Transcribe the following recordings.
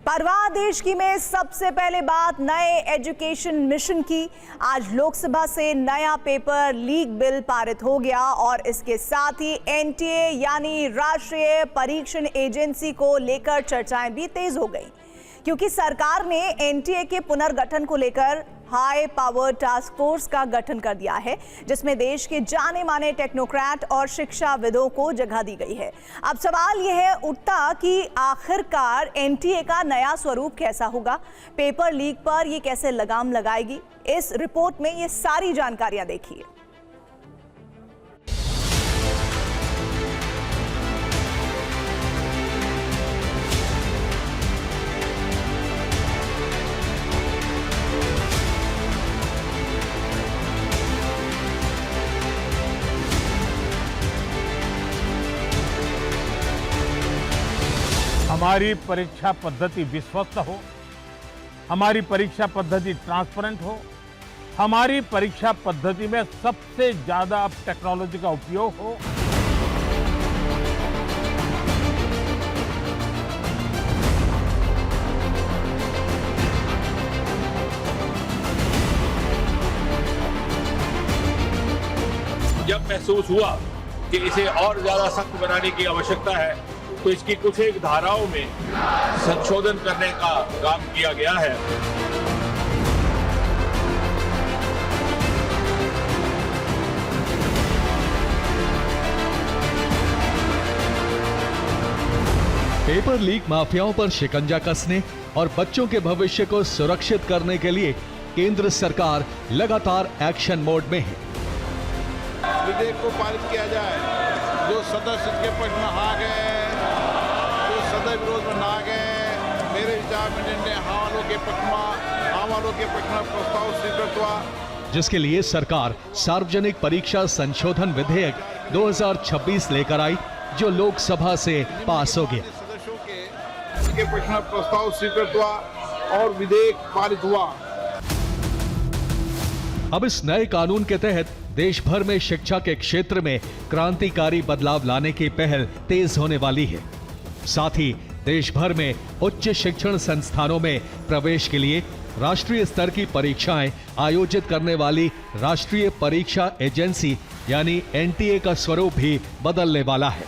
परवाह देश की में सबसे पहले बात नए एजुकेशन मिशन की। आज लोकसभा से नया पेपर लीक बिल पारित हो गया और इसके साथ ही एनटीए यानी राष्ट्रीय परीक्षण एजेंसी को लेकर चर्चाएं भी तेज हो गई, क्योंकि सरकार ने एनटीए के पुनर्गठन को लेकर हाई पावर टास्क फोर्स का गठन कर दिया है, जिसमें देश के जाने माने टेक्नोक्रेट और शिक्षाविदों को जगह दी गई है। अब सवाल यह उठता कि आखिरकार एनटीए का नया स्वरूप कैसा होगा, पेपर लीक पर यह कैसे लगाम लगाएगी। इस रिपोर्ट में ये सारी जानकारियां देखिए। हमारी परीक्षा पद्धति विश्वस्त हो, हमारी परीक्षा पद्धति ट्रांसपेरेंट हो, हमारी परीक्षा पद्धति में सबसे ज्यादा अब टेक्नोलॉजी का उपयोग हो। जब महसूस हुआ कि इसे और ज्यादा सख्त बनाने की आवश्यकता है, तो इसकी कुछ एक धाराओं में संशोधन करने का काम किया गया है। पेपर लीक माफियाओं पर शिकंजा कसने और बच्चों के भविष्य को सुरक्षित करने के लिए केंद्र सरकार लगातार एक्शन मोड में है। विधेयक को पारित किया जाए, जो सदस्य इसके पक्ष में आ गए, जो सदस्य विरोध में ना गए, मेरे विचार में निर्णय हाँ वालों के पक्ष में प्रस्ताव स्वीकृत। जिसके लिए सरकार सार्वजनिक परीक्षा संशोधन विधेयक 2026 लेकर आई, जो लोकसभा से पास हो गया। सदस्यों के पक्ष में प्रस्ताव स्वीकृत हुआ और विधेयक पारित हुआ। अब इस नए कानून के तहत देश भर में शिक्षा के क्षेत्र में क्रांतिकारी बदलाव लाने की पहल तेज होने वाली है। साथ ही देश भर में उच्च शिक्षण संस्थानों में प्रवेश के लिए राष्ट्रीय स्तर की परीक्षाएं आयोजित करने वाली राष्ट्रीय परीक्षा एजेंसी यानी एनटीए का स्वरूप भी बदलने वाला है।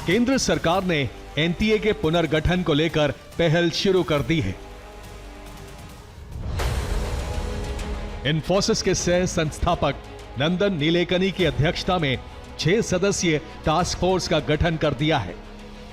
केंद्र सरकार ने एनटीए के पुनर्गठन को लेकर पहल शुरू कर दी है। इन्फोसिस के सह संस्थापक नंदन नीलेकनी की अध्यक्षता में 6 सदस्यीय टास्क फोर्स का गठन कर दिया है,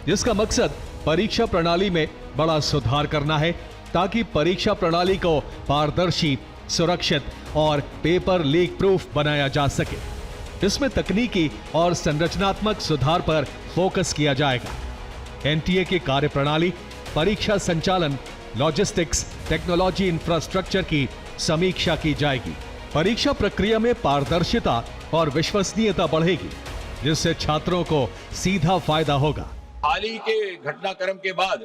जिसका मकसद परीक्षा प्रणाली में बड़ा सुधार करना है, ताकि परीक्षा प्रणाली को पारदर्शी, सुरक्षित और पेपर लीक प्रूफ बनाया जा सके। इसमें तकनीकी और संरचनात्मक सुधार पर फोकस किया जाएगा। एनटीए की कार्यप्रणाली, परीक्षा संचालन, लॉजिस्टिक्स, टेक्नोलॉजी इंफ्रास्ट्रक्चर की समीक्षा की जाएगी। परीक्षा प्रक्रिया में पारदर्शिता और विश्वसनीयता बढ़ेगी, जिससे छात्रों को सीधा फायदा होगा। हाल ही के घटनाक्रम के बाद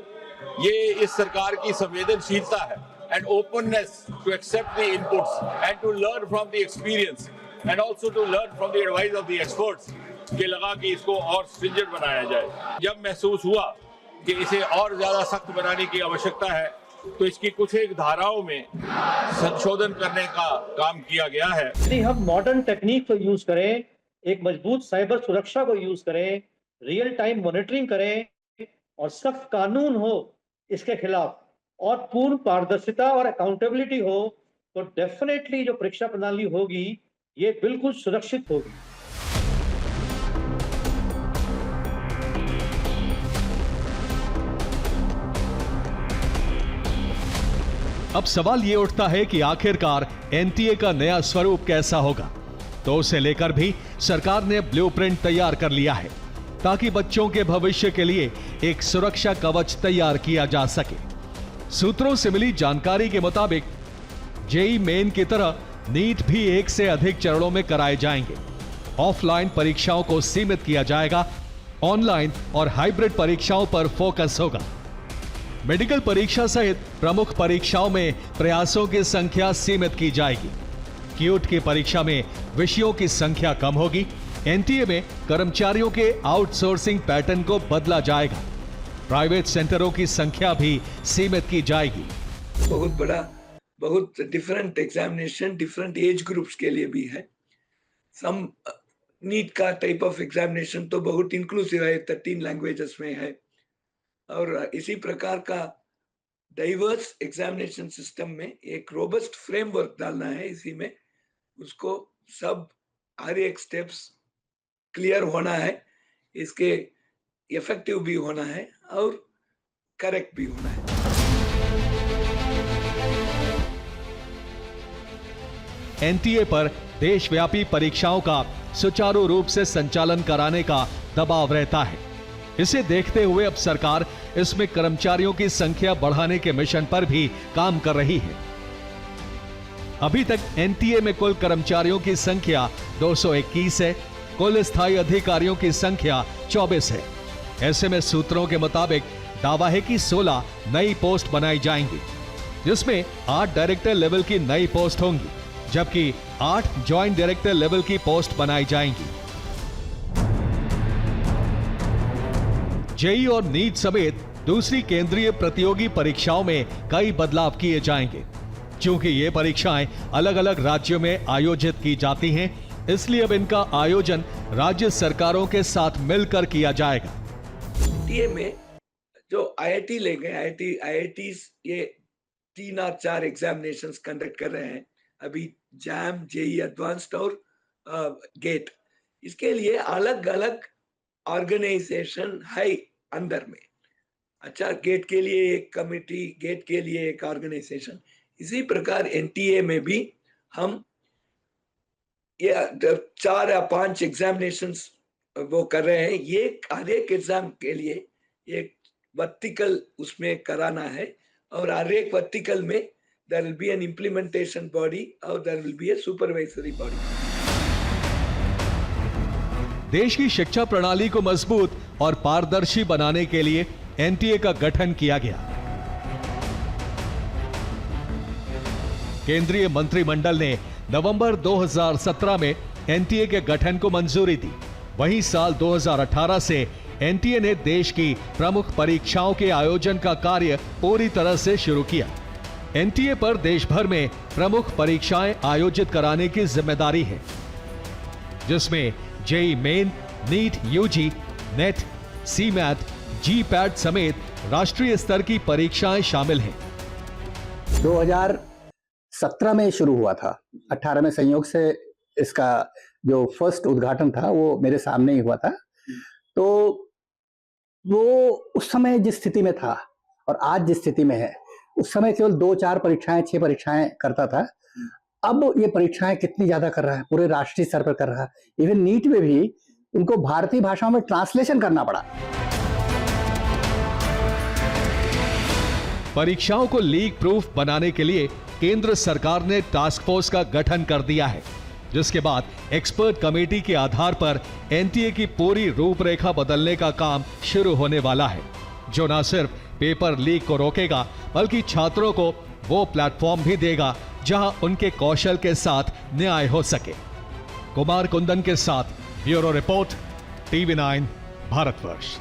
ये इस सरकार की संवेदनशीलता है and openness to accept the inputs and to learn from the experience and also to learn from the advice of the experts के लगा कि इसको और स्ट्रिंजेंट बनाया जाए। जब महसूस हुआ कि इसे और ज्यादा सख्त बनाने की आवश्यकता है, तो इसकी कुछ एक धाराओं में संशोधन करने का काम किया गया है। यदि हम मॉडर्न टेक्निक को यूज करें, एक मजबूत साइबर सुरक्षा को यूज करें, रियल टाइम मॉनिटरिंग करें और सख्त कानून हो इसके खिलाफ और पूर्ण पारदर्शिता और अकाउंटेबिलिटी हो, तो डेफिनेटली जो परीक्षा प्रणाली होगी ये बिल्कुल सुरक्षित होगी। अब सवाल ये उठता है कि आखिरकार एनटीए का नया स्वरूप कैसा होगा। तो उसे लेकर भी सरकार ने ब्लूप्रिंट तैयार कर लिया है, ताकि बच्चों के भविष्य के लिए एक सुरक्षा कवच तैयार किया जा सके। सूत्रों से मिली जानकारी के मुताबिक जेईई मेन की तरह नीट भी 1 से अधिक चरणों में कराए जाएंगे। ऑफलाइन परीक्षाओं को सीमित किया जाएगा, ऑनलाइन और हाइब्रिड परीक्षाओं पर फोकस होगा। मेडिकल परीक्षा सहित प्रमुख परीक्षाओं में प्रयासों की संख्या सीमित की जाएगी। क्यूट की परीक्षा में विषयों की संख्या कम होगी। एनटीए में कर्मचारियों के आउटसोर्सिंग पैटर्न को बदला जाएगा। प्राइवेट सेंटरों की संख्या भी सीमित की जाएगी। बहुत बड़ा, बहुत different examination different age groups के लिए भी है। सम नीट का टाइप ऑफ एग्जामिनेशन तो बहुत इंक्लूसिव है, 13 लैंग्वेजेस में है, और इसी प्रकार का डाइवर्स एग्जामिनेशन सिस्टम में एक रोबस्ट फ्रेमवर्क डालना है। इसी में उसको सब हर एक स्टेप्स क्लियर होना है, इसके इफेक्टिव भी होना है और करेक्ट भी होना है। एनटीए पर देशव्यापी परीक्षाओं का सुचारू रूप से संचालन कराने का दबाव रहता है। इसे देखते हुए अब सरकार इसमें कर्मचारियों की संख्या बढ़ाने के मिशन पर भी काम कर रही है। अभी तक एनटीए में कुल कर्मचारियों की संख्या 221 है, कुल स्थायी अधिकारियों की संख्या 24 है। ऐसे में सूत्रों के मुताबिक दावा है कि 16 नई पोस्ट बनाई जाएंगी, जिसमें 8 डायरेक्टर लेवल की नई पोस्ट होंगी, जबकि 8 ज्वाइंट डायरेक्टर लेवल की पोस्ट बनाई जाएंगी। जेईई और नीट समेत दूसरी केंद्रीय प्रतियोगी परीक्षाओं में कई बदलाव किए जाएंगे। चूंकि ये परीक्षाएं अलग अलग राज्यों में आयोजित की जाती हैं, इसलिए अब इनका आयोजन राज्य सरकारों के साथ मिलकर किया जाएगा। एनटीए में जो आईआईटी ले गए, आईआईटीज ये 3 और 4 एग्जामिनेशंस कंडक्ट कर रहे हैं अभी, जैम, जेईई एडवांस्ड और गेट। इसके लिए अलग अलग ऑर्गेनाइजेशन है अंदर में। अच्छा, गेट के लिए एक कमिटी, गेट के लिए एक ऑर्गेनाइजेशन। इसी प्रकार एनटीए में भी हम ये 4 या 5 एग्जामिनेशंस वो कर रहे हैं। ये हर एक एग्जाम के लिए एक वर्टिकल उसमें कराना है, और हर एक वर्टिकल में there will be an implementation body और there will be a supervisory body. देश की शिक्षा प्रणाली को मजबूत और पारदर्शी बनाने के लिए एनटीए का गठन किया गया। केंद्रीय मंत्रिमंडल ने नवंबर 2017 में एनटीए के गठन को मंजूरी दी। वहीं साल 2018 से एनटीए ने देश की प्रमुख परीक्षाओं के आयोजन का कार्य पूरी तरह से शुरू किया। एनटीए पर देश भर में प्रमुख परीक्षाएं आयोजित कराने की जिम्मेदारी है, जिसमें JEE main, NEET UG, NET, CMAT, GPAT समेत राष्ट्रीय स्तर की परीक्षाएं शामिल हैं। 2017 में शुरू हुआ था, 18 में संयोग से इसका जो फर्स्ट उद्घाटन था वो मेरे सामने ही हुआ था। तो वो उस समय जिस स्थिति में था और आज जिस स्थिति में है, उस समय केवल 2-4 परीक्षाएं, 6 परीक्षाएं करता था। अब ये परीक्षाएं कितनी ज्यादा कर रहा है, पूरे राष्ट्रीय स्तर पर कर रहा है। इवन नीट में भी उनको भारतीय भाषाओं में ट्रांसलेशन करना पड़ा। परीक्षाओं को लीक प्रूफ बनाने के लिए केंद्र सरकार ने टास्क फोर्स का गठन कर दिया है, जिसके बाद एक्सपर्ट कमेटी के आधार पर एनटीए की पूरी रूपरेखा बदलने का काम शुरू होने वाला है, जो न सिर्फ पेपर लीक को रोकेगा, बल्कि छात्रों को वो प्लेटफॉर्म भी देगा जहां उनके कौशल के साथ न्याय हो सके। कुमार कुंदन के साथ ब्यूरो रिपोर्ट, टीवी 9 भारतवर्ष।